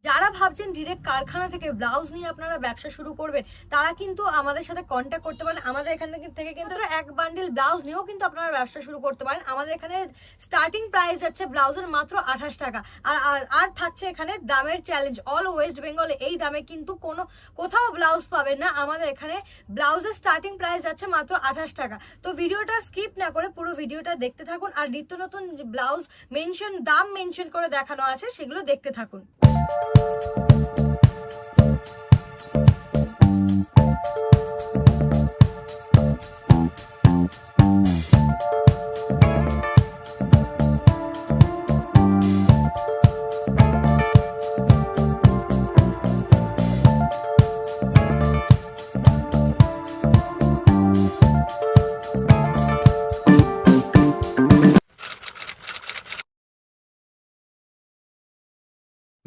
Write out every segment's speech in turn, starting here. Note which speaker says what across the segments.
Speaker 1: যারা ভাবছেন ডিরেক্ট কারখানা থেকে ব্লাউজ নিয়ে আপনারা ব্যবসা শুরু করবেন, তারা কিন্তু আমাদের সাথে কন্ট্যাক্ট করতে পারেন। আমাদের এখান থেকে কিন্তু এক বান্ডিল ব্লাউজ নিয়েও কিন্তু আপনারা ব্যবসা শুরু করতে পারেন। আমাদের এখানে স্টার্টিং প্রাইস যাচ্ছে ব্লাউজের মাত্র 28 টাকা। আর থাকছে এখানে দামের চ্যালেঞ্জ। অল ওয়েস্ট বেঙ্গলে এই দামে কিন্তু কোথাও ব্লাউজ পাবেন না। আমাদের এখানে ব্লাউজের স্টার্টিং প্রাইস যাচ্ছে মাত্র 28 টাকা। তো ভিডিওটা স্কিপ না করে পুরো ভিডিওটা দেখতে থাকুন। আর নিত্য নতুন ব্লাউজ দাম মেনশন করে দেখানো আছে, সেগুলো দেখতে থাকুন।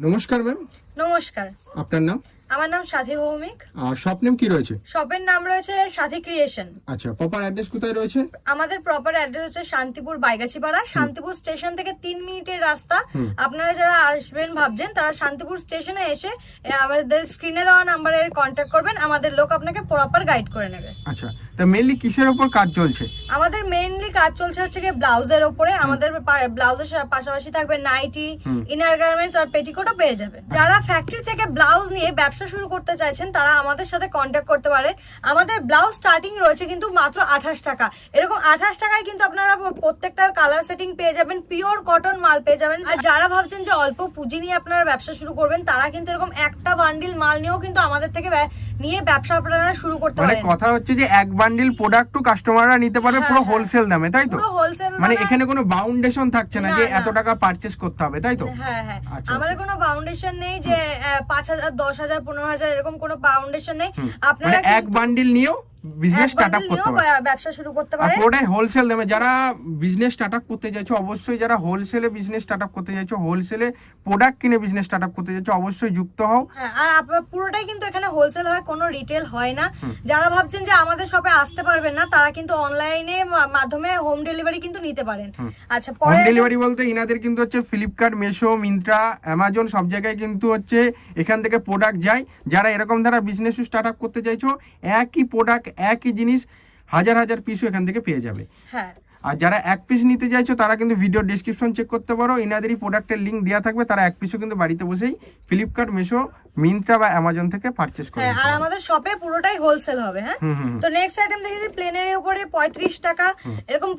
Speaker 2: নমস্কার ম্যাম।
Speaker 1: নমস্কার,
Speaker 2: আপনার নাম?
Speaker 1: আমার নাম সাথী ভৌমিক।
Speaker 2: আর শপ নেম কি রয়েছে?
Speaker 1: শপের নাম রয়েছে সাথী ক্রিয়েশন।
Speaker 2: আচ্ছা, প্রপার অ্যাড্রেস কোথায় রয়েছে?
Speaker 1: আমাদের প্রপার অ্যাড্রেস হচ্ছে শান্তিপুর বাইগাছিপাড়া। শান্তিপুর স্টেশন থেকে 3 মিনিটের রাস্তা। আপনারা যারা আসবেন ভাবছেন, তারা শান্তিপুর স্টেশনে এসে আমাদের স্ক্রিনে দেওয়া নাম্বারে কন্ট্যাক্ট করবেন। আমাদের লোক আপনাকে প্রপার গাইড করে নেবে।
Speaker 2: আচ্ছা, তা মেইনলি কিসের উপর কাজ চলছে?
Speaker 1: আমাদের মেইনলি কাজ চলছে হচ্ছে কি ব্লাউজের উপরে। আমাদের ব্লাউজের পাশাপাশি থাকবে নাইটি, ইনার গার্মেন্টস আর পেটিকোটও পেয়ে যাবে। যারা ফ্যাক্টরি থেকে ব্লাউজ নিয়ে ব্যবসা শুরু করতে চাইছেন, তারা আমাদের সাথে কন্ট্যাক্ট করতে পারে। আমাদের ব্লাউজ স্টার্টিং রয়েছে কিন্তু মাত্র 28 টাকা। এরকম 28 টাকায় কিন্তু আপনারা প্রত্যেকটার কালার সেটিং পেয়ে যাবেন, পিওর কটন মাল পেয়ে যাবেন। আর যারা ভাবছেন যে অল্প পুঁজি নিয়ে আপনারা ব্যবসা শুরু করবেন, তারা কিন্তু এরকম একটা বান্ডিল মাল নিয়েও কিন্তু আমাদের থেকে নিয়ে ব্যবসা আপনারা শুরু করতে পারেন।
Speaker 2: মানে কথা হচ্ছে যে এক বান্ডিল প্রোডাক্টও কাস্টমাররা নিতে পারবে পুরো হোলসেল দামে, তাই তো?
Speaker 1: পুরো হোলসেল,
Speaker 2: মানে এখানে কোনো বাউন্ডেশন থাকছে না যে এত টাকা পারচেজ করতে হবে, তাই তো?
Speaker 1: হ্যাঁ হ্যাঁ, আমাদের কোনো বাউন্ডেশন নেই যে 5,000 10,000 15,000 এরকম কোনো বাউন্ডেশন নেই। আপনারা
Speaker 2: এক বান্ডিল নিয়েও বিজনেস স্টার্ট আপ করতে পারেন,
Speaker 1: ব্যবসা শুরু করতে পারেন।
Speaker 2: পুরোটাই হোলসেল দামে। যারা বিজনেস স্টার্ট আপ করতে চাইছো, অবশ্যই যারা হোলসেলে বিজনেস স্টার্ট আপ করতে চাইছো, হোলসেলে প্রোডাক্ট কিনে বিজনেস স্টার্ট আপ করতে চাইছো, অবশ্যই যুক্ত হও।
Speaker 1: হ্যাঁ, আর আপনার পুরোটাই কিন্তু এখানে হোলসেল হয়, কোনো রিটেল হয় না। যারা ভাবছেন যে আমাদের শপে আসতে পারবেন না, তারা কিন্তু অনলাইনে মাধ্যমে হোম ডেলিভারি কিন্তু নিতে পারেন। আচ্ছা,
Speaker 2: হোম ডেলিভারি বলতে ইনাদের কিন্তু হচ্ছে ফ্লিপকার্ট, মিশো, মিন্ত্রা, অ্যামাজন সব জায়গায় কিন্তু হচ্ছে এখান থেকে প্রোডাক্ট যায়। যারা এরকম ধারা বিজনেস স্টার্ট আপ করতে চাইছো, একই প্রোডাক্ট একই জিনিস হাজার হাজার পিসও এখান থেকে পেয়ে যাবে।
Speaker 1: হ্যাঁ,
Speaker 2: আর যারা এক পিস নিতে চাইছো, তারা কিন্তু ভিডিও ডেসক্রিপশন চেক করতে পারো, ইনাদেরই প্রোডাক্টের লিঙ্ক দেওয়া থাকবে। তারা এক পিসও কিন্তু বাড়িতে বসেই ফ্লিপকার্ট, মিশো, মিন্ত্রা বা অ্যামাজন থেকে পারচেজ করে।
Speaker 1: আর আমাদের শপে পুরোটাই হোলসেল হবে। হ্যাঁ, তো নেক্সট আইটেম দেখেছি প্লেনের উপরে 35 টাকা, এরকম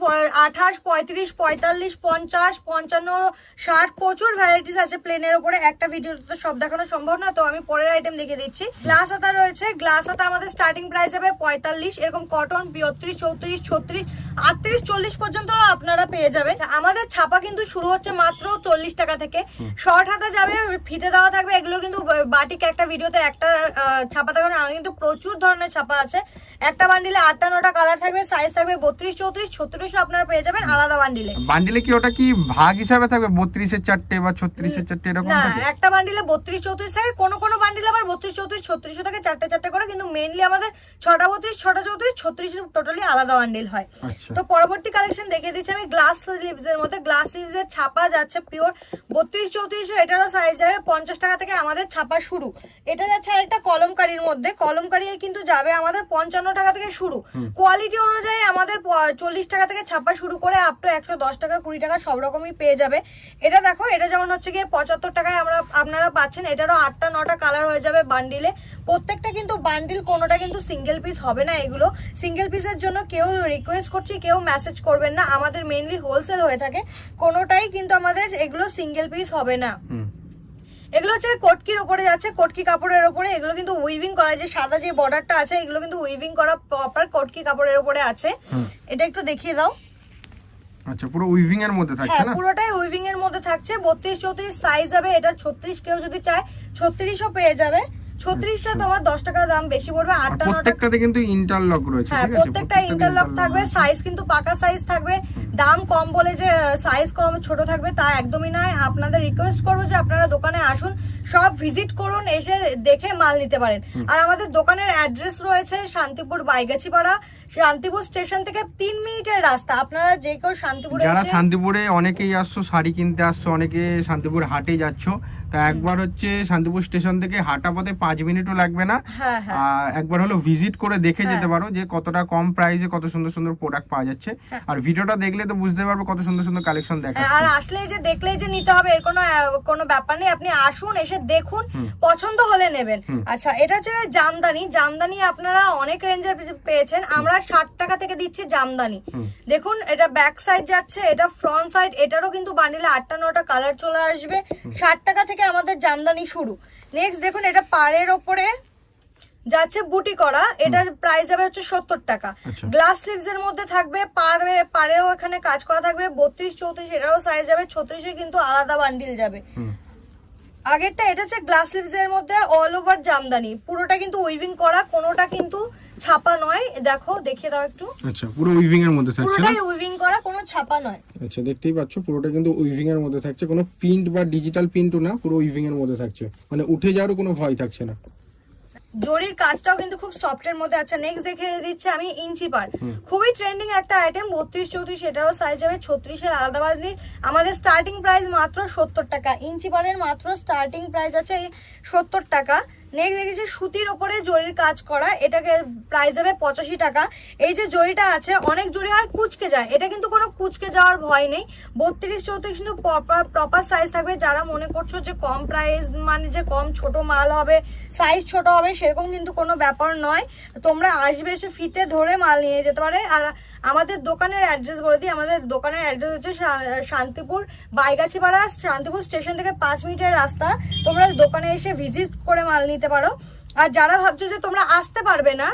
Speaker 1: 28, 35, 45, 50, 55, 60 প্রচুর ভ্যারাইটিস আছে প্লেনের উপরে। একটা ভিডিওতে তো সব দেখানো সম্ভব না, তো আমি পরের আইটেম দেখিয়ে দিচ্ছি। গ্লাস হাতা রয়েছে। গ্লাস হাতা আমাদের স্টার্টিং প্রাইস হবে 45। এরকম কটন 32, 34, 36, 38, 40 পর্যন্ত আপনারা পেয়ে যাবেন। আমাদের ছাপা কিন্তু শুরু হচ্ছে মাত্র 40 টাকা থেকে। শর্ট হাতা যাবে, ফিতে দেওয়া থাকবে। এগুলো কিন্তু বাটিক একটা ভিডিওতে একটা ছাপা থাকবে, আমার কিন্তু প্রচুর ধরনের ছাপা আছে। একটা বান্ডিলে 8টা 9টা কালার থাকবে, সাইজ থাকবে 32, 34, 36 আপনারা পেয়ে যাবেন আলাদা বান্ডিলে।
Speaker 2: বান্ডিলে কি ওটা কি ভাগ হিসাবে থাকবে 32-এর 4টে বা 36-এর 4টে এরকম
Speaker 1: না,
Speaker 2: থাকে?
Speaker 1: একটা বান্ডিলে 32, 34 থাকে। কোনো বান্ডিলে আবার 32, 34, 36 থাকে, 4টে করে। কিন্তু মেইনলি আমাদের 6টা 32, 6টা 34, 36 টোটালি আলাদা বান্ডিল হয়। তো পরবর্তী কালেকশন দেখিয়ে দিচ্ছি আমি গ্লাস স্লিভস এর মধ্যে। গ্লাস স্লিভস এর ছাপা যাচ্ছে পিওর 32, 34, এটারও সাইজ যাবে 50 টাকা থেকে আমাদের ছাপা শুরু। এটা যাচ্ছে আরেকটা কলমকারীর মধ্যে। কলমকারী কিন্তু যাবে আমাদের 55 টাকা থেকে শুরু। কোয়ালিটি অনুযায়ী আমাদের 40 টাকা থেকে ছাপা শুরু করে আপ টু 110 টাকা, 20 টাকা সব রকমই পেয়ে যাবে। এটা দেখো, এটা যেমন হচ্ছে গিয়ে 75 টাকায় আপনারা পাচ্ছেন। এটারও 8টা 9টা কালার হয়ে যাবে বান্ডিলে। প্রত্যেকটা কিন্তু বান্ডিল, কোনোটা কিন্তু সিঙ্গেল পিস হবে না। এগুলো সিঙ্গেল পিসের জন্য কেউ রিকোয়েস্ট করছি, কেউ মেসেজ করবেন না। আমাদের মেইনলি হোলসেল হয়ে থাকে, কোনোটাই কিন্তু আমাদের এগুলো সিঙ্গেল পিস হবে না। এগুলো হচ্ছে কটকির উপরে যাচ্ছে, কটকি কাপড়ের উপরে। এগুলো কিন্তু উইভিং করা, যে সাদা যে বর্ডারটা আছে, এগুলো কিন্তু উইভিং করা প্রপার কটকি কাপড়ের উপরে আছে। এটা একটু দেখিয়ে দাও।
Speaker 2: আচ্ছা, পুরো উইভিং এর মধ্যে থাকছে না?
Speaker 1: পুরোটাই উইভিং এর মধ্যে থাকছে। 32, 34 সাইজ হবে। এটা 36 কেউ যদি চায় 36ও পেয়ে যাবে। 36টা তোমার 10 টাকা দাম বেশি পড়বে। 8টা 9টা
Speaker 2: প্রত্যেকটাতে কিন্তু ইন্টারলক রয়েছে, ঠিক আছে?
Speaker 1: প্রত্যেকটা ইন্টারলক থাকবে। সাইজ কিন্তু পাকা সাইজ থাকবে। দাম কম বলে যে সাইজ কম ছোট থাকবে তা একদমই নয়। আপনাদের রিকোয়েস্ট করবো যে আপনারা দোকানে আসুন, সব ভিজিট করুন, এসে দেখে মাল নিতে পারেন। আর আমাদের দোকানের অ্যাড্রেস রয়েছে শান্তিপুর বাইগাছিপাড়া। শান্তিপুর স্টেশন থেকে 3 মিনিটের রাস্তা। আপনারা যে কেউ শান্তিপুরে,
Speaker 2: যারা শান্তিপুরে অনেকেই আসছো শাড়ি কিনতে আসছো, অনেকে শান্তিপুর হাটে যাচ্ছ, তা একবার হচ্ছে শান্তিপুর স্টেশন থেকে হাঁটা পথে 5 মিনিটও লাগবে না।
Speaker 1: হ্যাঁ হ্যাঁ
Speaker 2: একবার হলো ভিজিট করে দেখে যেতে পারো যে কতটা কম প্রাইসে কত সুন্দর সুন্দর প্রোডাক্ট পাওয়া যাচ্ছে। আর ভিডিওটা দেখলে তো বুঝতে পারবে কত সুন্দর সুন্দর কালেকশন দেখাচ্ছে।
Speaker 1: আর আসলে যে দেখলেই যে নিতে হবে এর কোনো ব্যাপার নেই, আপনি আসুন, এসে দেখুন, পছন্দ হলে নেবেন। আচ্ছা, এটা হচ্ছে জামদানি আপনারা অনেক রেঞ্জের পেয়েছেন, আমরা 60 টাকা থেকে দিচ্ছি জামদানি। দেখুন এটা ব্যাক সাইড যাচ্ছে, এটা ফ্রন্ট সাইড, এটারও কিন্তু বান্ডিলে 8টা 9টা কালার চলে আসবে। 60 টাকা থেকে আমাদের জামদানি শুরু। নেক্সট দেখুন, এটা পাড়ের ওপরে যাচ্ছে বুটি করা, এটা প্রাইস যাবে হচ্ছে 70 টাকা। গ্লাস স্লিভস এর মধ্যে থাকবে, পাড়েও এখানে কাজ করা থাকবে, 32 34 এটারও সাইজ যাবে, 36 কিন্তু আলাদা বান্ডিল যাবে। আগেরটা এটা হচ্ছে গ্লাস স্লিভস এর মধ্যে অল ওভার জামদানি, পুরোটা কিন্তু উইভিং করা, কোনোটা কিন্তু ছাপা নয়। দেখো দেখিয়ে দাও একটু।
Speaker 2: আচ্ছা, পুরো উইভিং এর মধ্যে থাকছে,
Speaker 1: পুরোটাই উইভিং করা, কোনো ছাপা নয়।
Speaker 2: আচ্ছা, দেখতেই পাচ্ছ পুরোটা কিন্তু উইভিং এর মধ্যে থাকছে, কোনো প্রিন্ট বা ডিজিটাল প্রিন্টও না, পুরো উইভিং এর মধ্যে থাকছে, মানে উঠে যাওয়ারও কোনো ভয় থাকছে না।
Speaker 1: জরির কাজটাও কিন্তু খুব সফট এর মধ্যে আছে। নেক্সট দেখে দিচ্ছি আমি ইঞ্চি পার, খুবই ট্রেন্ডিং একটা আইটেম, 32 34 এটারও সাইজ যাবে, 36 এর আলাদা বান্ডিল। আমাদের স্টার্টিং প্রাইস মাত্র 70 টাকা, ইঞ্চি পারের মাত্র স্টার্টিং প্রাইস আছে 70 টাকা। নেক্সট দেখেছি সুতির ওপরে জরির কাজ করা, এটাকে প্রাইস যাবে 85 টাকা। এই যে জরিটা আছে, অনেক জরি হয় কুচকে যায়, এটা কিন্তু কোনো কুচকে যাওয়ার ভয় নেই। 32 34 কিন্তু প্রপার সাইজ থাকবে। যারা মনে করছো যে কম প্রাইস মানে যে কম ছোট মাল হবে, সাইজ ছোট হবে, সেরকম কিন্তু কোনো ব্যাপার নয়। তোমরা আসবে, এসে ফিতে ধরে মাল নিয়ে যেতে পারে। আর আমাদের দোকানের অ্যাড্রেস বলে দিই, আমাদের দোকানের অ্যাড্রেস হচ্ছে শান্তিপুর বাইগাছিপাড়া, শান্তিপুর স্টেশন থেকে 5 মিনিটের রাস্তা। তোমরা দোকানে এসে ভিজিট করে মাল নিতে পারো। আর যারা ভাবছো যে তোমরা আসতে পারবে না,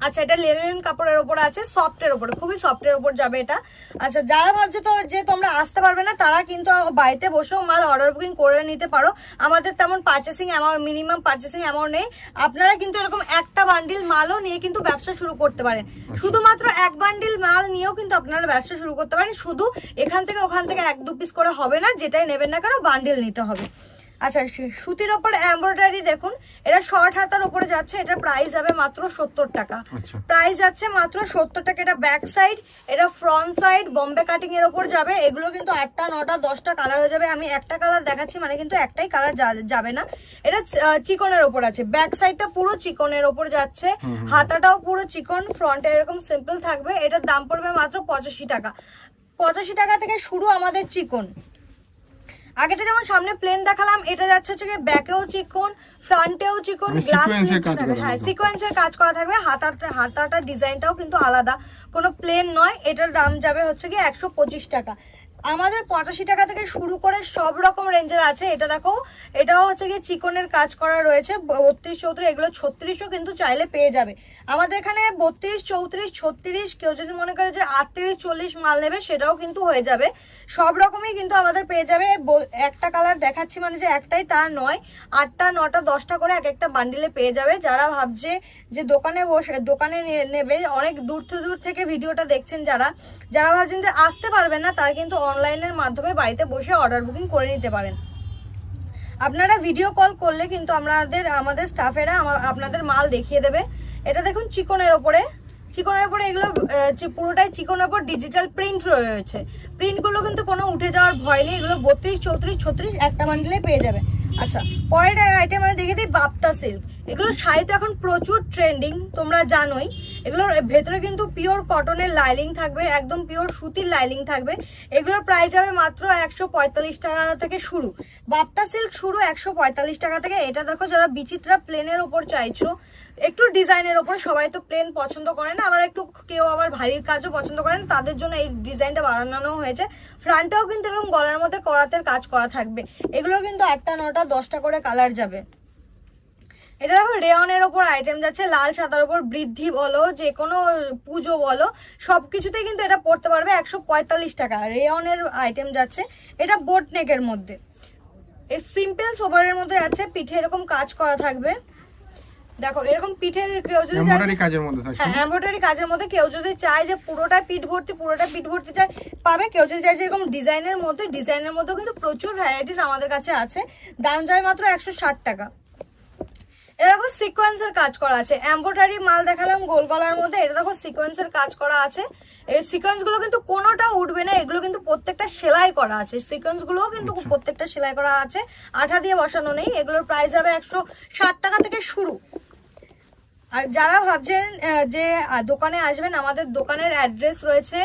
Speaker 1: আচ্ছা, এটা লেনিন কাপড়ের ওপর আছে, সফটের ওপরে, খুবই সফটের ওপর যাবে এটা। আচ্ছা, যারা ভাবছো তো যে তোমরা আসতে পারবে না, তারা কিন্তু বাড়িতে বসেও মাল অর্ডার বুকিং করে নিতে পারো। আমাদের তেমন purchasing amount, minimum purchasing amount নেই। আপনারা কিন্তু এরকম একটা বান্ডিল মালও নিয়ে কিন্তু ব্যবসা শুরু করতে পারেন। শুধুমাত্র এক বান্ডিল মাল নিয়েও কিন্তু আপনারা ব্যবসা শুরু করতে পারেন। শুধু এখান থেকে ওখান থেকে 1-2 পিস করে হবে না, যেটাই নেবেন না কেন বান্ডিল নিতে হবে। আচ্ছা, সুতির ওপর এমব্রয়ডারি দেখুন, এটা শর্ট হাতার উপরে যাচ্ছে, এটা প্রাইস যাবে মাত্র 70 টাকা। প্রাইস যাচ্ছে মাত্র 70 টাকা। এটা ব্যাক সাইড, এটা ফ্রন্ট সাইড, বম্বে কাটিং এর উপর যাবে। এগুলো কিন্তু 8টা 9টা 10টা কালার হয়ে যাবে। আমি একটা কালার দেখাচ্ছি, মানে কিন্তু একটাই কালার যাবে না। এটা চিকনের ওপর আছে, ব্যাক সাইডটা পুরো চিকনের ওপর যাচ্ছে, হাতাটাও পুরো চিকন, ফ্রন্টে এরকম সিম্পল থাকবে। এটার দাম পড়বে মাত্র 85 টাকা। 85 টাকা থেকে শুরু আমাদের চিকন। আগেটা যেমন সামনে প্লেন দেখালাম, এটা যাচ্ছে হচ্ছে ব্যাকেও চিকন, ফ্রন্টেও চিকন, গ্লাস হ্যাঁ সিকোয়েন্সের কাজ করা থাকবে। হাতাটার ডিজাইনটাও কিন্তু আলাদা, কোনো প্লেন নয়। এটার দাম যাবে হচ্ছে কি 125 টাকা। আমাদের 85 টাকা থেকে শুরু করে সব রকম রেঞ্জের আছে। এটা দেখো, এটাও হচ্ছে কি চিকনের কাজ করা রয়েছে, 32 34, এগুলো 36ও কিন্তু চাইলে পেয়ে যাবে। আমাদের এখানে 32 34 36, কেউ যদি মনে করে যে 38 40 মাল নেবে, সেটাও কিন্তু হয়ে যাবে। সব রকমই কিন্তু আমাদের পেয়ে যাবে। একটা কালার দেখাচ্ছি মানে যে একটাই তা নয়, 8টা 9টা 10টা করে এক একটা বান্ডিলে পেয়ে যাবে। যারা ভাবছে যে দোকানে নেবে, অনেক দূর থেকে ভিডিওটা দেখছেন, যারা ভাবছেন যে আসতে পারবেন না, তারা কিন্তু অনলাইনের মাধ্যমে বাড়িতে বসে অর্ডার বুকিং করে নিতে পারেন। আপনারা ভিডিও কল করলে কিন্তু আমাদের স্টাফেরা আপনাদের মাল দেখিয়ে দেবে। এটা দেখুন চিকনের ওপরে এগুলো পুরোটাই চিকনের ওপর ডিজিটাল প্রিন্ট রয়েছে। প্রিন্টগুলো কিন্তু কোনো উঠে যাওয়ার ভয় নেই। এগুলো 32 34 36 একটা বান্ডিলে পেয়ে যাবে। আচ্ছা, পরের আইটেম আমি দেখে দিই বাপ্তা সিল্ক। এগুলো শাড়িতে এখন প্রচুর ট্রেন্ডিং, তোমরা জানোই। এগুলোর ভেতরে কিন্তু পিওর কটনের লাইলিং থাকবে, একদম পিওর সুতির লাইলিং থাকবে। এগুলোর প্রাইস যাবে মাত্র 145 টাকা থেকে শুরু। বাপ্তা সিল্ক শুরু 145 টাকা থেকে। এটা দেখো, যারা বিচিত্রা প্লেনের ওপর চাইছো, একটু ডিজাইনের ওপর, সবাই তো প্লেন পছন্দ করে না, আবার একটু কেউ আবার ভারীর কাজও পছন্দ করেন, তাদের জন্য এই ডিজাইনটা বানানো হয়েছে। ফ্রন্টেও কিন্তু এরকম গলার মধ্যে করাতের কাজ করা থাকবে। এগুলো কিন্তু 8টা 9টা 10টা করে কালার যাবে। এটা দেখো রেয়নের ওপর আইটেম যাচ্ছে, লাল সাদার উপর বৃদ্ধি বলো, যে কোনো পুজো বলো, সবকিছুতেই কিন্তু এটা পড়তে পারবে। 145 টাকা রেয়নের আইটেম যাচ্ছে। এটা বোট নেকের মধ্যে, এর সিম্পল সোবারের মধ্যে যাচ্ছে, পিঠে এরকম কাজ করা থাকবে। দেখো এরকম পিঠে কেউ যদি
Speaker 2: এমব্রয়ডারি কাজের মধ্যে থাকে,
Speaker 1: হ্যাঁ এমব্রয়ডারি কাজের মধ্যে কেউ যদি চায় যে পুরোটা পিঠ ভর্তি চায় পাবে। কেউ যদি চায় যে এরকম ডিজাইনের মধ্যেও কিন্তু প্রচুর ভ্যারাইটিস আমাদের কাছে আছে। দাম যায় মাত্র 160 টাকা। এটা দেখো সিকোয়েন্সের কাজ করা আছে, এমব্রয়ডারি মাল দেখালাম গোল গলার মধ্যে, এটা দেখো সিকোয়েন্সের কাজ করা আছে। এই সিকোয়েন্স গুলো কিন্তু কোনোটা উঠবে না, এগুলো কিন্তু প্রত্যেকটা সেলাই করা আছে, সিকোয়েন্স গুলো কিন্তু প্রত্যেকটা সেলাই করা আছে, আঠা দিয়ে বসানো নেই। এগুলোর প্রাইস যাবে 160 টাকা থেকে শুরু। আর যারা ভাবছেন যে দোকানে আসবেন, আমাদের দোকানের অ্যাড্রেস রয়েছে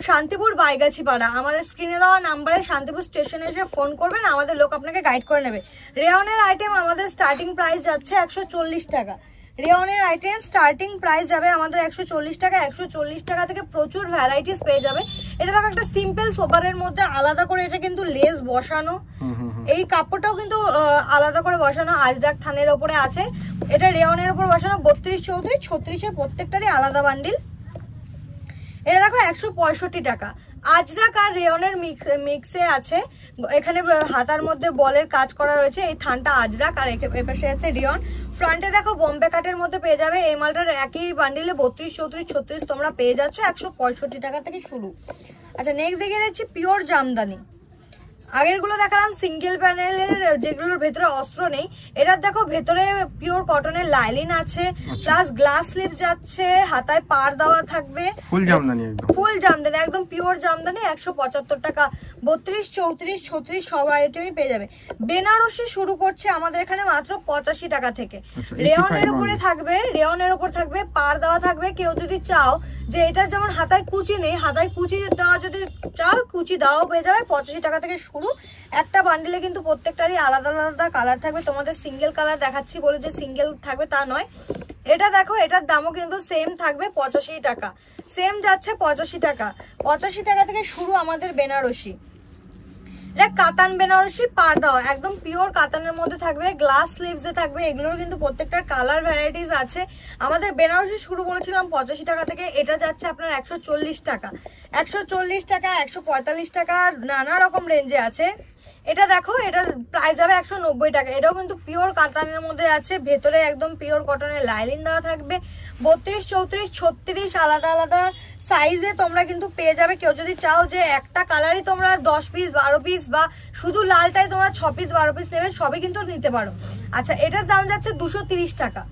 Speaker 1: শান্তিপুর বাইগাছি পাড়া। আমাদের স্ক্রিনে দেওয়া নাম্বারে শান্তিপুর স্টেশনে এসে ফোন করবেন, আমাদের লোক আপনাকে গাইড করে নেবে। রেয়নের আইটেম আমাদের স্টার্টিং প্রাইস যাচ্ছে 140 টাকা। রেয়নের আইটেম স্টার্টিং প্রাইস যাবে আমাদের 140 টাকা। 140 টাকা থেকে প্রচুর ভ্যারাইটিস পেয়ে যাবে। এটা দেখো একটা সিম্পল সোপারের মধ্যে আলাদা করে এটা কিন্তু লেস বসানো, এই কাপড়টাও কিন্তু আলাদা করে বসানো, আজরাক থানের ওপরে আছে। এটা রেয়নের উপর বসানো 32, 34, 36 প্রত্যেকটারই আলাদা বান্ডিল। এটা দেখো 165 টাকা। আজরাক আর রেয়নের মিক্সে আছে। এখানে হাতার মধ্যে বলের কাজ করা রয়েছে, এই থানটা আজরাক আর এপাশে আছে রেয়ন। ফ্রন্টে দেখো বোম্বে কাটের মধ্যে পেয়ে যাবে। এই মালটার একই বান্ডিলে 32, 34, 36 তোমরা পেয়ে যাচ্ছ 165 টাকা থেকে শুরু। আচ্ছা, নেক্সট দেখিয়ে দিচ্ছি পিওর জামদানি। আগের গুলো দেখালাম সিঙ্গেল প্যানেলের, যেগুলোর ভেতরে অস্ত্র নেই। এটার দেখো ভেতরে পিওর কটনের লাইলিন আছে, প্লাস গ্লাস স্লিভ যাচ্ছে, হাতায় পার দেওয়া থাকবে,
Speaker 2: ফুল জামদানি, একদম
Speaker 1: ফুল জামদানি, একদম পিওর জামদানি। 175 টাকা। 32, 34, 36 সব আইটেমই পেয়ে যাবে। বেনারসি শুরু করছে আমাদের এখানে মাত্র 85 টাকা থেকে। রেয়নের উপরে থাকবে, রেয়নের উপর থাকবে, পার দেওয়া থাকবে। কেউ যদি চাও যে এটা যেমন হাতায় কুচি নেই, হাতায় কুচি দেওয়া যদি চাও, কুচি দেওয়াও পেয়ে যাবে 85 টাকা থেকে শুরু। একটা বান্ডিলে কিন্তু প্রত্যেকটারই আলাদা আলাদা কালার থাকবে। তোমাদের সিঙ্গেল কালার দেখাচ্ছি বলে যে সিঙ্গেল থাকবে তা নয়। এটা দেখো, এটার দামও কিন্তু সেম থাকবে 85 টাকা। সেম যাচ্ছে 85 টাকা। 85 টাকা থেকে শুরু আমাদের বেনারসি। এটা কাতান বেনারসি, পার দেওয়া, একদম পিওর কাতানের মধ্যে থাকবে, গ্লাস স্লিভসে থাকবে। এগুলোর কিন্তু প্রত্যেকটার কালার ভ্যারাইটিস আছে। আমাদের বেনারসি শুরু বলেছিলাম 85 টাকা থেকে, এটা যাচ্ছে আপনার 140 টাকা। 140 টাকা, 145 টাকা, নানা রকম রেঞ্জে আছে। এটা দেখো, এটা প্রাইস যাবে 190 টাকা। এটাও কিন্তু পিওর কাতানের মধ্যে আছে, ভেতরে একদম পিওর কটনের লাইলিন দেওয়া থাকবে। 32, 34, 36 আলাদা আলাদা সাইজে তোমরা কিন্তু পেয়ে যাবে। কেউ যদি চাও যে একটা কালারই তোমরা 10 পিস 12 পিস বা শুধু লালটাই তোমরা 6 পিস 12 পিস নেবে, সবই কিন্তু নিতে পারো। আচ্ছা, এটার দাম যাচ্ছে 230 টাকা।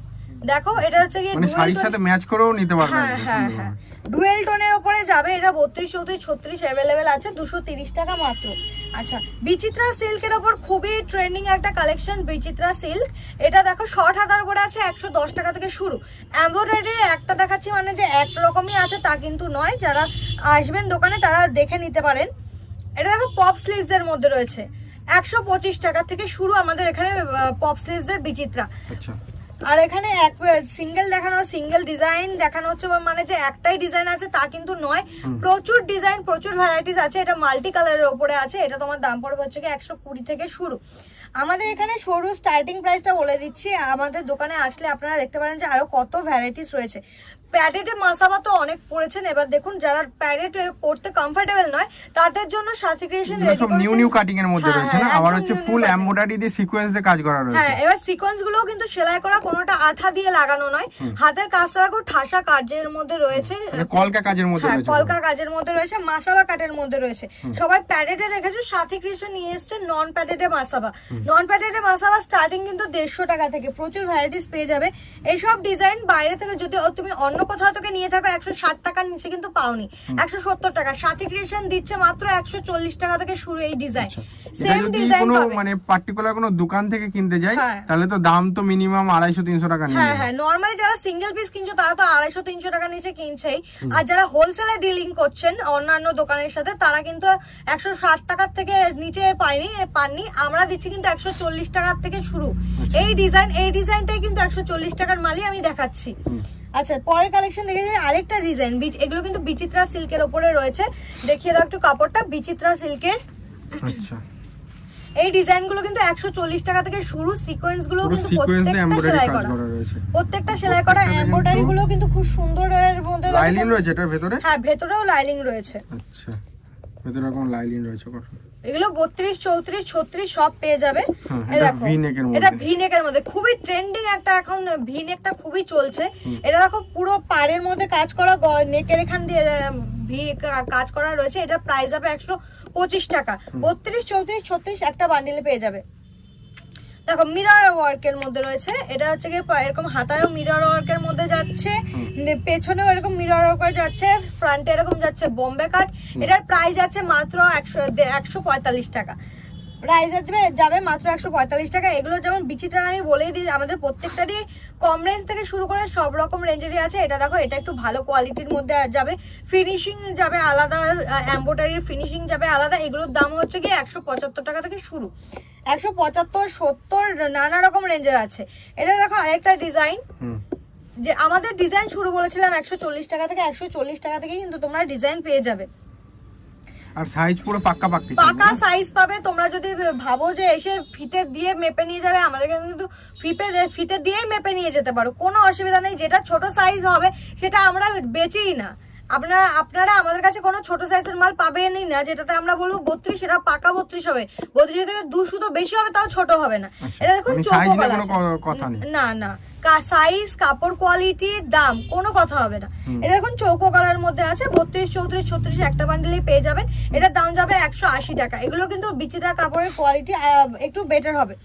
Speaker 1: দেখো, এটা হচ্ছে কি
Speaker 2: শাড়ির সাথে ম্যাচ করেও নিতে পারবে।
Speaker 1: হ্যাঁ হ্যাঁ হ্যাঁ, ডুয়েল টোনের উপরে যাবে। এটা 32, 34, 36 অ্যাভেলেবেল আছে, 230 টাকা মাত্র। আচ্ছা, বিচিত্রা সিল্কের ওপর খুবই ট্রেন্ডিং একটা কালেকশন, বিচিত্রা সিল্ক। এটা দেখো শর্ট হাতার উপরে আছে, 110 টাকা থেকে শুরু। এমব্রয়ডারি একটা দেখাচ্ছি, মানে যে একরকমই আছে তা কিন্তু নয়। যারা আসবেন দোকানে তারা দেখে নিতে পারেন। এটা দেখো পপ স্লিভস এর মধ্যে রয়েছে, 125 টাকা থেকে শুরু আমাদের এখানে পপ স্লিভস এর বিচিত্রা।
Speaker 2: আচ্ছা,
Speaker 1: আর এখানে এক সিঙ্গেল দেখানো, সিঙ্গেল ডিজাইন দেখানো হচ্ছে, মানে যে একটাই ডিজাইন আছে তা কিন্তু নয়, প্রচুর ডিজাইন, প্রচুর ভ্যারাইটিস আছে। এটা মাল্টি কালারের উপরে আছে। এটা তোমার দাম পড়বে হচ্ছে 120 থেকে শুরু। আমাদের এখানে শুরু স্টার্টিং প্রাইসটা বলে দিচ্ছি। আমাদের দোকানে আসলে আপনারা দেখতে পারেন যে আরো কত ভ্যারাইটিস রয়েছে। প্যাডেটে মাসাবা তো অনেক পড়েছেন, এবার দেখুন যারা প্যাডেট পড়তে কমফোর্টেবল নয় তাদের জন্য সাথী ক্রিয়েশন রেডি
Speaker 2: সব নিউ নিউ কাটিং এর মধ্যে রয়েছে না, আবার হচ্ছে ফুল এমব্রয়ডারি দিয়ে সিকোয়েন্স দিয়ে কাজ করা রয়েছে।
Speaker 1: হ্যাঁ, এবার সিকোয়েন্স গুলো কিন্তু সেলাই করা, কোনোটা আঠা দিয়ে লাগানো নয়, হাতের কাজটা দেখো ঠাসা কাজের মধ্যে রয়েছে,
Speaker 2: মানে কলকা কাজের মধ্যে রয়েছে,
Speaker 1: কলকা কাজের মধ্যে রয়েছে, মাসাবা কাটের মধ্যে রয়েছে। সবাই প্যাডেটে দেখেছো, সাথী ক্রিয়েশন নিয়ে এসেছে নন প্যাডেটে মাসাবা। নন প্যাডেটে মাসাবা স্টার্টিং কিন্তু 150 টাকা থেকে, প্রচুর ভ্যারাইটিস পেয়ে যাবে। এইসব ডিজাইন বাইরে থেকে যদি তুমি অন্য কোথাও থেকে নিয়ে থাকো 160 টাকার নিচে কিন্তু পাওনি, 170 টাকা। সাথী ক্রিয়েশন দিচ্ছে মাত্র 140 টাকা থেকে শুরু এই ডিজাইন। সেম ডিজাইন পাবে।
Speaker 2: মানে পার্টিকুলার কোনো দোকান থেকে কিনতে যাই তাহলে তো দাম তো মিনিমাম 250-300 টাকা নিয়ে।
Speaker 1: হ্যাঁ হ্যাঁ, নরমালি যারা সিঙ্গেল পিস কিনছো তারা তো 250-300 টাকা নিচে কিনছেই। আর যারা হোলসেলে ডিলিং করছেন অন্যান্য দোকানের সাথে তারা কিন্তু 160 টাকার থেকে নিচে পাননি। আমরা দিচ্ছি কিন্তু 140 টাকার থেকে শুরু এই ডিজাইন। এই ডিজাইনটাই কিন্তু 140 টাকার মালই আমি দেখাচ্ছি। আচ্ছা, পরের কালেকশন দেখে যাই, আরেকটা ডিজাইন। এগুলো কিন্তু বিচিত্রা সিল্কের উপরে রয়েছে। দেখিয়ে দাও একটু কাপড়টা, বিচিত্রা সিল্কের।
Speaker 2: আচ্ছা,
Speaker 1: এই ডিজাইন গুলো কিন্তু 140 টাকা থেকে শুরু। সিকোয়েন্স গুলো কিন্তু প্রত্যেকটা সেলাই করা, প্রত্যেকটা সেলাই করা। এমব্রয়ডারি গুলো কিন্তু খুব সুন্দর এর মধ্যে
Speaker 2: লাইলিং রয়েছে এটার ভেতরে।
Speaker 1: হ্যাঁ, ভেতরেও লাইলিং রয়েছে।
Speaker 2: আচ্ছা, ভেতরে এরকম লাইলিং রয়েছে।
Speaker 1: এগুলো 32, 34, 36 সব পেয়ে যাবে। এই দেখো, এটা ভি নেকের মধ্যে খুবই ট্রেন্ডিং একটা, এখন ভি নেকটা খুবই চলছে। এটা দেখো পুরো পাড়ের মধ্যে কাজ করা, নেকের এখান দিয়ে ভি কাজ করা রয়েছে। এটা প্রাইস হবে 125 টাকা। 32, 34, 36 একটা বান্ডিলে পেয়ে যাবে। দেখো মিরর ওয়ার্কের মধ্যে রয়েছে, এটা হচ্ছে কি এরকম হাতায়ও মিরর ওয়ার্কের মধ্যে যাচ্ছে, পেছনেও এরকম মিরর ওয়ার্ক করে যাচ্ছে, ফ্রন্টে এরকম যাচ্ছে বোম্বে কাট। এটার প্রাইস আছে মাত্র 145 টাকা। প্রাইস যাবে মাত্র 145 টাকা। এগুলো যেমন বিচিত্রা আমি বলেই দিই, আমাদের প্রত্যেকটারই কম রেঞ্জ থেকে শুরু করে সব রকম রেঞ্জেরই আছে। এটা দেখো, এটা একটু ভালো কোয়ালিটির মধ্যে যাবে, ফিনিশিং যাবে আলাদা, এমব্রয়ডারির ফিনিশিং যাবে আলাদা। এগুলোর দাম হচ্ছে গিয়ে 175 টাকা থেকে শুরু, 175, 70 নানা রকম রেঞ্জের আছে। এটা দেখো আরেকটা ডিজাইন, যে আমাদের ডিজাইন শুরু বলেছিলাম 140 টাকা থেকে, 140 টাকা থেকে কিন্তু তোমরা ডিজাইন পেয়ে যাবে।
Speaker 2: আর সাইজ পুরো পাক্কা
Speaker 1: সাইজ পাবে। তোমরা যদি ভাবো যে এসে ফিতে দিয়ে মেপে নিয়ে যাবে, আমাদের কাছে কিন্তু ফিতে দিয়েই মেপে নিয়ে যেতে পারো, কোনো অসুবিধা নেই। যেটা ছোট সাইজ হবে সেটা আমরা বেচেই না। আপনারা আমাদের কাছে কোনো ছোট সাইজের মাল পাবেনই না। যেটাতে আমরা বলবো 32, সেটা পাকা 32 হবে। 32 থেকে 2 সুতো বেশি হবে, তাও ছোট হবে না। এটা দেখুন চৌকো কালার, না সাইজ, কাপড় কোয়ালিটি, দাম কোনো কথা হবে না। এটা দেখুন চৌকো কালার মধ্যে আছে, 32, 34, 36 একটা বান্ডেলেই পেয়ে যাবেন। এটার দাম যাবে 180 টাকা। এগুলো কিন্তু বিচিত্রা কাপড়ের কোয়ালিটি একটু বেটার হবে।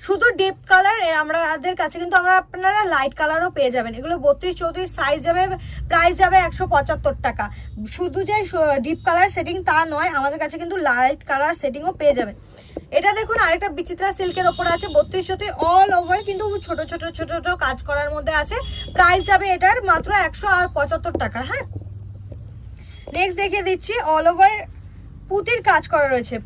Speaker 1: শুধু ডিপ কালার আমাদের কাছে কিন্তু আপনারা লাইট কালারও পেয়ে যাবেন। এগুলো 32, 34 সাইজ যাবে, প্রাইস যাবে 175 টাকা। শুধু যে ডিপ কালার সেটিং তা নয়, আমাদের কাছে কিন্তু লাইট কালার সেটিংও পেয়ে যাবেন। এটা দেখুন আরেকটা বিচিত্রা সিল্কের ওপরে আছে, 32, 34 অল ওভার কিন্তু ছোট ছোট কাজ করার মধ্যে আছে। প্রাইস যাবে এটার মাত্র 175 টাকা। হ্যাঁ, নেক্সট দেখিয়ে দিচ্ছি, অল ওভার পুতির কাজ করা রয়েছে,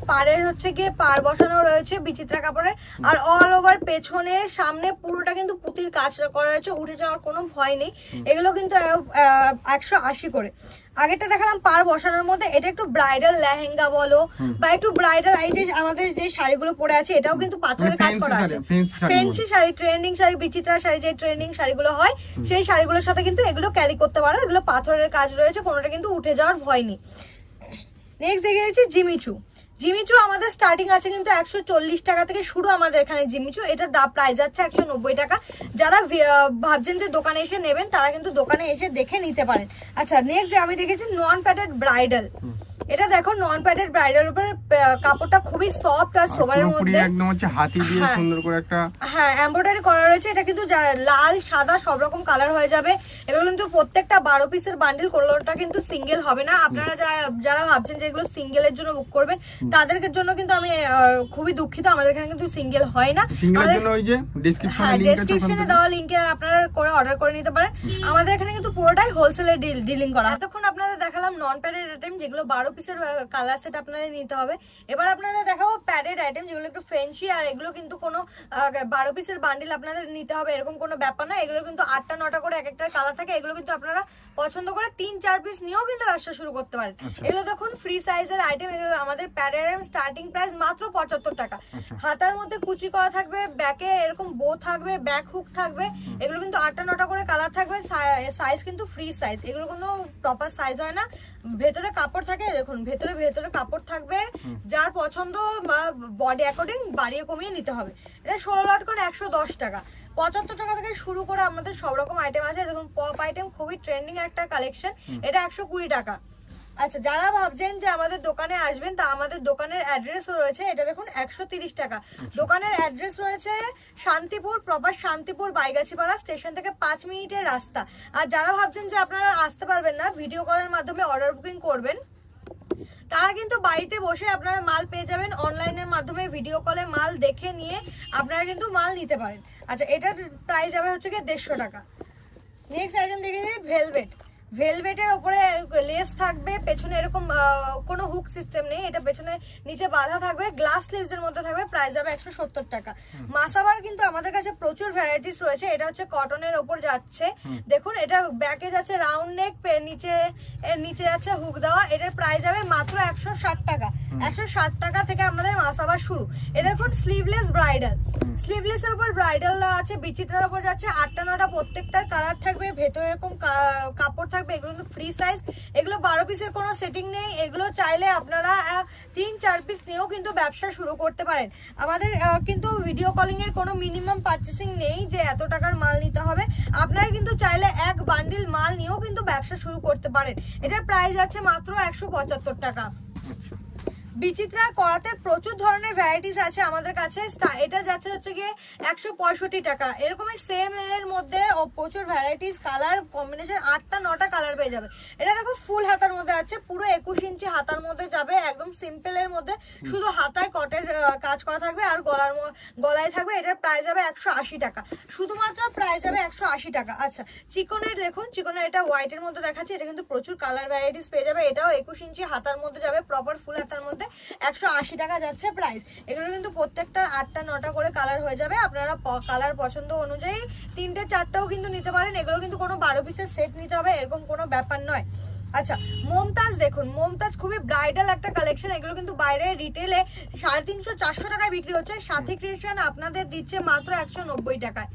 Speaker 1: পাড়ে হচ্ছে গিয়ে পাড় বসানো রয়েছে বিচিত্রা কাপড়ের, আর অল ওভার পেছনে সামনে পুরোটা কিন্তু পুতির কাজ করা রয়েছে, উঠে যাওয়ার কোনো ভয় নেই। এগুলো কিন্তু 180 করে। আগেরটা দেখালাম পাড় বসানোর মধ্যে, এটা একটু ব্রাইডাল লেহেঙ্গা বলো বা একটু ব্রাইডাল, এই যে আমাদের যে শাড়িগুলো পরে আছে এটাও কিন্তু পাথরের কাজ করা আছে। ফ্যান্সি শাড়ি, ট্রেন্ডিং শাড়ি, বিচিত্রা শাড়ি, যে ট্রেন্ডিং শাড়িগুলো হয় সেই শাড়িগুলোর সাথে কিন্তু এগুলো ক্যারি করতে পারো। এগুলো পাথরের কাজ রয়েছে, কোনোটা কিন্তু উঠে যাওয়ার ভয় নেই। নেক্সট দেখে দিচ্ছি জিমিচু আমাদের স্টার্টিং আছে কিন্তু 140 টাকা থেকে শুরু আমাদের এখানে জিমিচু। এটার প্রাইস যাচ্ছে 190 টাকা। যারা ভাবছেন যে দোকানে এসে নেবেন, তারা কিন্তু দোকানে এসে দেখে নিতে পারেন। আচ্ছা, নেক্সট আমি দেখেছি নন প্যাডেড ব্রাইডাল। এটা দেখো নন প্যাডেড ব্রাইডাল উপরে কাপড়টা খুবই সফট আর সোবারের মধ্যে,
Speaker 2: একদম হচ্ছে হাতি দিয়ে সুন্দর করে একটা
Speaker 1: এমব্রয়ডারি করা রয়েছে। এটা কিন্তু লাল সাদা সব রকম কালার হয়ে যাবে। এগুলো কিন্তু প্রত্যেকটা 12 পিসের বান্ডিল, কোনোটা কিন্তু সিঙ্গেল হবে না। আপনারা যারা ভাবছেন যে এগুলো সিঙ্গেলের জন্য বুক করবেন, তাদের জন্য কিন্তু আমি খুবই দুঃখিত, আমাদের এখানে কিন্তু সিঙ্গেল হয় না।
Speaker 2: সিঙ্গেলের জন্য ওই যে
Speaker 1: ডেসক্রিপশনে দেওয়া লিংকে আপনারা অর্ডার করে নিতে পারেন। আমাদের এখানে কিন্তু পুরোটাই হোলসেলে ডিলিং করা। এতক্ষণ আপনাদের দেখালাম নন প্যাডেড আইটেম, যেগুলো 12 পিসের কালার সেট আপনাদের নিতে হবে। এবার আপনাদের দেখাবো প্যাডেড আইটেম, যেগুলো একটু ফ্যান্সি, আর এগুলো কিন্তু কোনো 12 পিসের বান্ডিল আপনাদের নিতে হবে এরকম কোনো ব্যাপার না। এগুলো কিন্তু 8টা 9টা করে এক একটা কালার থাকে। এগুলো কিন্তু আপনারা পছন্দ করে 3-4 পিস নিয়েও কিন্তু ব্যবসা শুরু করতে পারেন। এগুলো দেখুন ফ্রি সাইজের আইটেম। এগুলো আমাদের প্যাডেড আইটেম স্টার্টিং প্রাইস মাত্র 75 টাকা। হাতার মধ্যে কুচি করা থাকবে, ব্যাকে এরকম বো থাকবে, ব্যাক হুক থাকবে। এগুলো কিন্তু 8টা 9টা করে কালার থাকবে। সাইজ কিন্তু ফ্রি সাইজ, এগুলো কোনো প্রপার সাইজ হয় না। ভেতরে কাপড় থাকে, দেখুন ভেতরে কাপড় থাকবে। যার পছন্দ বা বডি অ্যাকর্ডিং বাড়িয়ে কমিয়ে নিতে হবে। এটা 16 লট করে 110 টাকা। 75 টাকা থেকে শুরু করে আমাদের সব রকম আইটেম আছে। দেখুন পপ আইটেম, খুবই ট্রেন্ডিং একটা কালেকশন, এটা 120 টাকা। আচ্ছা, যারা ভাবছেন যে আমাদের দোকানে আসবেন, তা আমাদের দোকানের অ্যাড্রেসও রয়েছে। এটা দেখুন 130 টাকা। দোকানের অ্যাড্রেস রয়েছে শান্তিপুর, প্রপার শান্তিপুর, বাইগাছিপাড়া স্টেশন থেকে 5 মিনিটের রাস্তা। আর যারা ভাবছেন যে আপনারা আসতে পারবেন না, ভিডিও কলের মাধ্যমে অর্ডার বুকিং করবেন, তারা কিন্তু বাড়িতে বসে আপনারা মাল পেয়ে যাবেন। অনলাইনের মাধ্যমে ভিডিও কলে মাল দেখে নিয়ে আপনারা কিন্তু মাল নিতে পারেন। আচ্ছা, এটার প্রাইস যাবে হচ্ছে কি 150 টাকা। নেক্সট আইটেম দেখে নিই ভেলভেটের উপরে লেস থাকবে, পেছনে এরকম কোনো হুক সিস্টেম নেই, এটা পেছনে নিচে বাঁধা থাকবে, গ্লাস স্লিভস এর মধ্যে থাকবে। প্রাইস যাবে 170 টাকা। মাসাবার কিন্তু আমাদের কাছে প্রচুর ভ্যারাইটিস রয়েছে। এটা হচ্ছে কটনের উপর যাচ্ছে, দেখুন এটা ব্যাকে যাচ্ছে রাউন্ড নেক, নিচে যাচ্ছে হুক দেওয়া। এটার প্রাইস যাবে মাত্র 160 টাকা। 160 টাকা থেকে আমাদের মাসাবার শুরু। এটা দেখুন স্লিভলেস ব্রাইডাল, স্লিভলেস এর উপর ব্রাইডাল আছে, বিচিত্রার উপর যাচ্ছে 8টা 9টা প্রত্যেকটার কালার থাকবে, ভেতরে এরকম কাপড় থাকবে। এগুলো কিন্তু ফ্রি সাইজ, এগুলো 12 পিসের কোনো সেটিং নেই। এগুলো চাইলে আপনারা 3-4 পিস নিয়েও কিন্তু ব্যবসা শুরু করতে পারেন। আমাদের কিন্তু ভিডিও কলিং এর কোনো মিনিমাম পারচেসিং নেই যে এত টাকার মাল নিতে হবে। আপনারা কিন্তু চাইলে এক বান্ডিল মাল নিয়েও কিন্তু ব্যবসা শুরু করতে পারেন। এটার প্রাইস আছে মাত্র 175 টাকা। বিচিত্রা করাতের প্রচুর ধরনের ভ্যারাইটিস আছে আমাদের কাছে। এটা যাচ্ছে হচ্ছে গিয়ে 165 টাকা। এরকমই সেম এর মধ্যে প্রচুর ভ্যারাইটিস, কালার কম্বিনেশন 8টা 9টা কালার পেয়ে যাবে। এটা দেখো ফুল হাতার মধ্যে আছে, পুরো 21 ইঞ্চি হাতার মধ্যে যাবে, একদম সিম্পল এর মধ্যে, শুধু হাতায় কটের কাজ করা থাকবে আর গলায় থাকবে। এটার প্রাইস যাবে 180 টাকা, শুধুমাত্র প্রাইস যাবে 180 টাকা। আচ্ছা, চিকনের দেখুন, চিকনের এটা হোয়াইটের মধ্যে দেখাচ্ছি, এটা কিন্তু প্রচুর কালার ভ্যারাইটিস পেয়ে যাবে। এটাও 21 ইঞ্চি হাতার মধ্যে যাবে, প্রপার ফুল হাতার মধ্যে, 180 টাকা যাচ্ছে প্রাইস। এগুলো কিন্তু প্রত্যেকটা 8টা 9টা করে কালার হয়ে যাবে। আপনারা কালার পছন্দ অনুযায়ী 3টে 4টাও কিন্তু নিতে পারেন। এগুলো কিন্তু কোনো 12 পিসের সেট নিতে হবে এরকম কোনো ব্যাপার নয়। আচ্ছা, মমতাজ দেখুন, মমতাজ খুবই ব্রাইডাল একটা কালেকশন। এগুলো কিন্তু বাইরে রিটেলে 350-400 টাকায় বিক্রি হচ্ছে, সাথী ক্রিয়েশন আপনাদের দিচ্ছে মাত্র 190 টাকায়,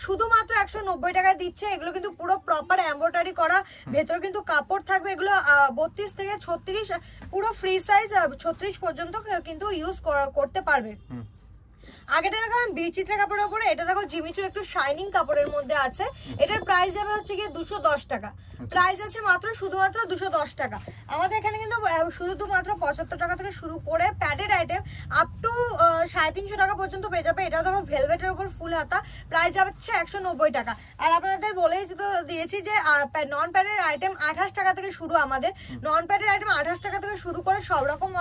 Speaker 1: শুধুমাত্র 190 টাকায় দিচ্ছে। এগুলো কিন্তু পুরো প্রপার এমব্রয়ডারি করা, ভেতরে কিন্তু কাপড় থাকবে। এগুলো 32 থেকে 36 পুরো ফ্রি সাইজ 36 পর্যন্ত কিন্তু ইউজ করতে পারবে। আগেটা দেখো আমি বিচিত্রা কাপড়ের উপরে, এটা দেখো জিমিচু একটু শাইনিং কাপড়ের মধ্যে আছে। এটার প্রাইস যাবে হচ্ছে গিয়ে 210 টাকা, প্রাইস আছে মাত্র শুধুমাত্র 210 টাকা। আমাদের এখানে কিন্তু শুধুমাত্র 75 টাকা থেকে শুরু করে প্যাডেড আইটেম আপ টু 350 টাকা পর্যন্ত পেয়ে যাবে। এটা দেখো ভেলভেটের উপর ফুল হাতা, প্রাইস যাচ্ছে 190 টাকা। আর আপনাদের বলেই তো দিয়েছি যে নন প্যাডেড আইটেম 28 টাকা থেকে শুরু। আমাদের নন প্যাডেড আইটেম 28 টাকা থেকে শুরু করে সব রকম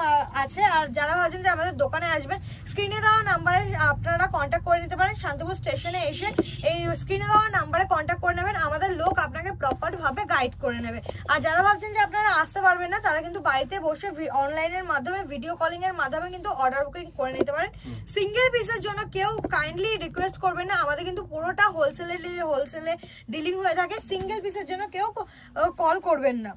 Speaker 1: আছে। আর যারা ভাবছেন যে আমাদের দোকানে আসবেন, স্ক্রিনে দেওয়া নাম্বারে আপনারা কন্ট্যাক্ট করে নিতে পারেন। শান্তিপুর স্টেশনে এসে এই স্ক্রিনে দেওয়া নাম্বারে কন্ট্যাক্ট করে নেবেন, আমাদের লোক আপনাকে প্রপার ভাবে গাইড করে নেবে। আর যারা ভাবছেন যে আপনারা আসতে পারবেন না, তারা কিন্তু বাড়িতে বসে অনলাইনের মাধ্যমে, ভিডিও কলিং এর মাধ্যমে কিন্তু অর্ডার বুকিং করে নিতে পারেন। সিঙ্গেল পিসের জন্য কেউ কাইন্ডলি রিকোয়েস্ট করবেন না, আমাদের কিন্তু পুরোটা হোলসেলে ডিলিং হয়ে থাকে। সিঙ্গেল পিসের জন্য কেউ কল করবেন না।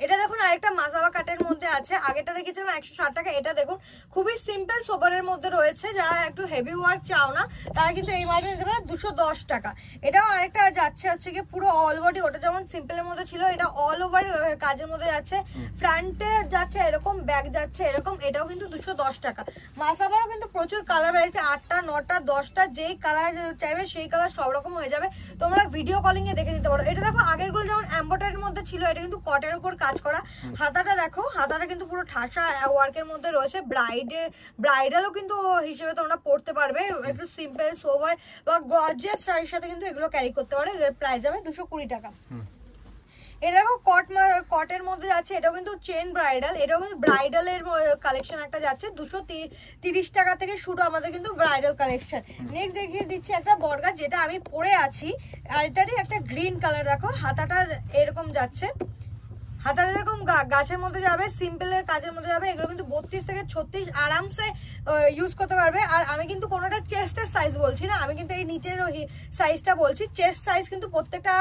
Speaker 1: এটা দেখুন আরেকটা মাসাবা কাটের মধ্যে আছে, আগেটা দেখেছিলাম 160 টাকা। এটা দেখুন খুবই সিম্পল সোবারের মধ্যে রয়েছে, যারা একটু হেভি ওয়ার্ক চাও না তারা কিন্তু এই মালটা নিতে পারে 210 টাকা। এটাও আরেকটা যাচ্ছে হচ্ছে কি পুরো অল বডি, ওটা যেমন সিম্পলের মধ্যে ছিল, এটা অল ওভার কাজের মধ্যে যাচ্ছে, ফ্রন্টে যাচ্ছে এরকম, ব্যাক যাচ্ছে এরকম। এটাও কিন্তু 210 টাকা। মাসাবারও কিন্তু প্রচুর কালার বেরিয়েছে, 8টা 9টা 10টা, যেই কালার চাইবে সেই কালার সব রকম হয়ে যাবে, তোমরা ভিডিও কলিং এ দেখে নিতে পারো। এটা দেখো আগেরগুলো যেমন এমব্রয়ডারির মধ্যে ছিল, এটা কিন্তু কটের উপর কাজ করা। হাতাটা দেখো, হাতাটা কিন্তু পুরো ঠাসা ওয়ার্কের মধ্যে রয়েছে। ব্রাইডালও কিন্তু হিসেবে তোমরা পড়তে পারবে, একটু সিম্পল সোভার বা গর্জিয়াস শাড়ির সাথে কিন্তু এগুলো ক্যারি করতে পারো। এর প্রাইস যাবে 220 টাকা। এটা দেখো কটের মধ্যে যাচ্ছে, এটাও কিন্তু চেন ব্রাইডাল, এটাও কিন্তু ব্রাইডালের কালেকশন একটা যাচ্ছে 230 টাকা থেকে শুরু আমাদের কিন্তু ব্রাইডাল কালেকশন। নেক্সট দেখিয়ে দিচ্ছি একটা বর্গা, যেটা আমি পরে আছি, আর এটারই একটা গ্রিন কালার। দেখো হাতাটা এরকম যাচ্ছে, হাতাটা এরকম গাছের মধ্যে যাবে, সিম্পলের কাজের মধ্যে যাবে। এগুলো কিন্তু 32 থেকে 36 আরামসে ইউজ করতে পারবে। আর আমি কিন্তু কোনোটা চেস্টের সাইজ বলছি না, আমি কিন্তু এই নিচের সাইজটা বলছি। চেস্ট সাইজ কিন্তু প্রত্যেকটা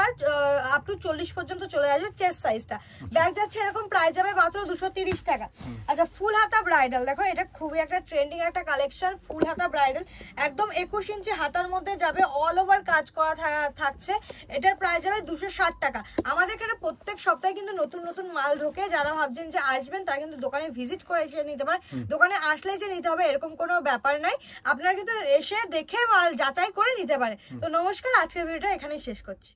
Speaker 1: আপ টু 40 পর্যন্ত চলে আসবে চেস্ট সাইজটা। ব্যাগ যাচ্ছে এরকম, প্রাইস যাবে মাত্র 230 টাকা। আচ্ছা, ফুল হাতা ব্রাইডাল দেখো, এটা খুবই একটা ট্রেন্ডিং একটা কালেকশন। ফুল হাতা ব্রাইডাল একদম 21 ইঞ্চি হাতার মধ্যে যাবে, অল ওভার কাজ করা থাকছে। এটার প্রাইস যাবে 260 টাকা। আমাদের এখানে প্রত্যেক সপ্তাহে কিন্তু নতুন নতুন মাল ঢোকে, যারা ভাবছেন যে আসবেন তারা কিন্তু দোকানে ভিজিট করে এসে নিতে পারেন। দোকানে আসলেই যে নিতে হবে এরকম কোনো ব্যাপার নাই, আপনারা কিন্তু এসে দেখে মাল যাচাই করে নিতে পারেন। তো নমস্কার, আজকের ভিডিওটা এখানেই শেষ করছি।